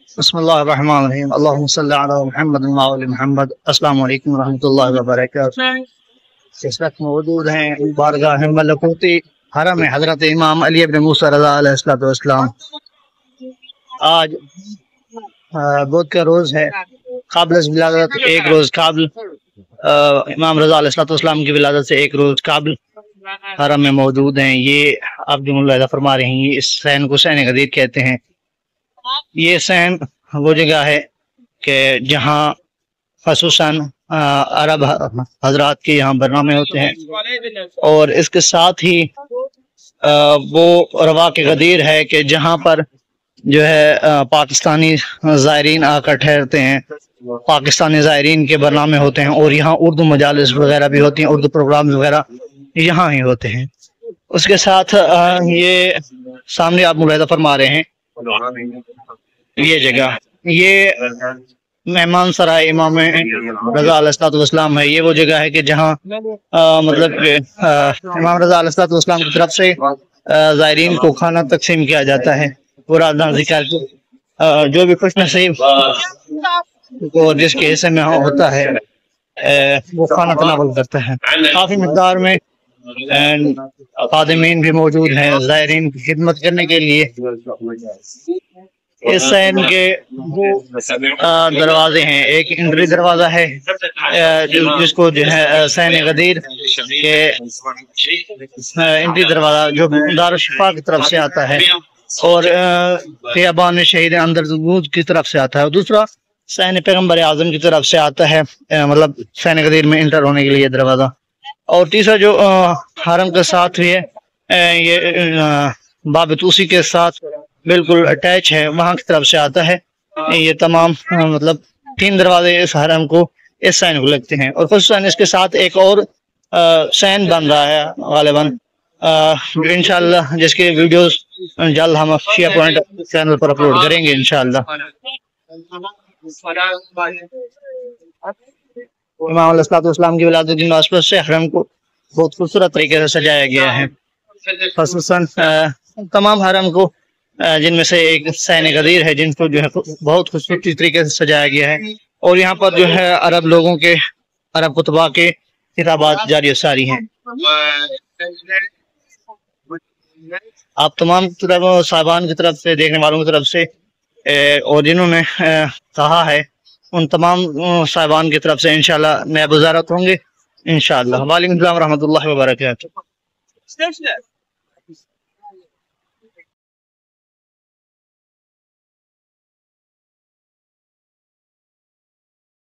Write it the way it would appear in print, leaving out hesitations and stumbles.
बिस्मिल्लाहिर्रहमानिर्रहीम अल्लाहुम्मा सल्लि अला मुहम्मद व आले मुहम्मद। अस्सलामु अलैकुम व रहमतुल्लाहि व बरकातहू। इस वक्त मौजूद हैं बारगाह मलकूती हरम में हजरत इमाम अली इब्न मूसा रज़ा अलैहिस्सलाम। आज बुध का रोज़ है, क़ाबिल विलादत एक रोज़ काबिल इमाम रज़ा अलैहिस्सलाम की विलादत से एक रोज़ काबिल हरम में मौजूद हैं। ये आप जो मुलाहिज़ा फरमा रहे हैं, ये इस सैन को सैन गदीर कहते हैं। ये सैन वो जगह है कि जहाँ ख़ुसूसन अरब हजरात के यहाँ बरनामे होते हैं, और इसके साथ ही वो रवा के गदीर है कि जहाँ पर जो है पाकिस्तानी ज़ायरीन आकर ठहरते हैं, पाकिस्तानी ज़ायरीन के बरनामे होते हैं, और यहाँ उर्दू मजालिस वगैरह भी होती हैं, उर्दू प्रोग्राम वगैरह यहाँ ही होते हैं। उसके साथ ये सामने आप मुलाहिज़ा फरमा रहे हैं, ये जगह ये मेहमान सराय इमाम रज़ा अलैहिस्सलाम है। ये वो जगह है कि जहाँ मतलब इमाम रज़ा अलैहिस्सलाम की तरफ से ज़ायरीन को खाना तकसीम किया जाता है। पूरा जिक्र जो भी खुश नसीब को जिसके हिस्से में होता है वो खाना तनावल करता है। काफ़ी मिक़दार में खादिमीन भी मौजूद हैं ज़ायरीन की खिदमत करने के लिए। इस सैन के दरवाजे हैं, एक एंट्री दरवाज़ा है जिसको जो है सैन गदीर के एंट्री दरवाज़ा जो दारुल शिफा की तरफ से आता है, और खियाबान शहीद अंदरदूज की तरफ से आता है, और दूसरा सैन पैगम्बर आज़म की तरफ से आता है, मतलब सैन गदीर में इंटर होने के लिए दरवाज़ा। और तीसरा जो हरम के साथ भी है, ये बाब तूसी के साथ बिल्कुल अटैच है, वहाँ की तरफ से आता है। ये तमाम मतलब 3 दरवाजे इस हरम को, इस सैन को लगते हैं। और खुसूसन इसके साथ एक और सैन बन रहा है गालिबन, इंशाअल्लाह जिसके वीडियोस जल्द हम शिया पॉइंट चैनल पर अपलोड करेंगे इंशाअल्लाह। इमाम अलैहिस्सलाम की विलादत के आस-पास से हरम को बहुत खूबसूरत तरीके से सजाया गया है। खुसूसन तमाम हरम को जिनमें से एक सैन गदीर है, जिनको जो है बहुत खूबसूरत तरीके से सजाया गया है। और यहाँ पर जो है अरब लोगों के, अरब कुतबा के किताबात जारी सारी हैं। आप तमाम साहिबान की तरफ से, देखने वालों की तरफ से, और जिन्होंने कहा है उन तमाम साहिबान की तरफ से इंशाअल्लाह मैं बुज़ारत होंगे इंशाअल्लाह। वालेकुम अस्सलाम व रहमतुल्लाहि व बरकातहू।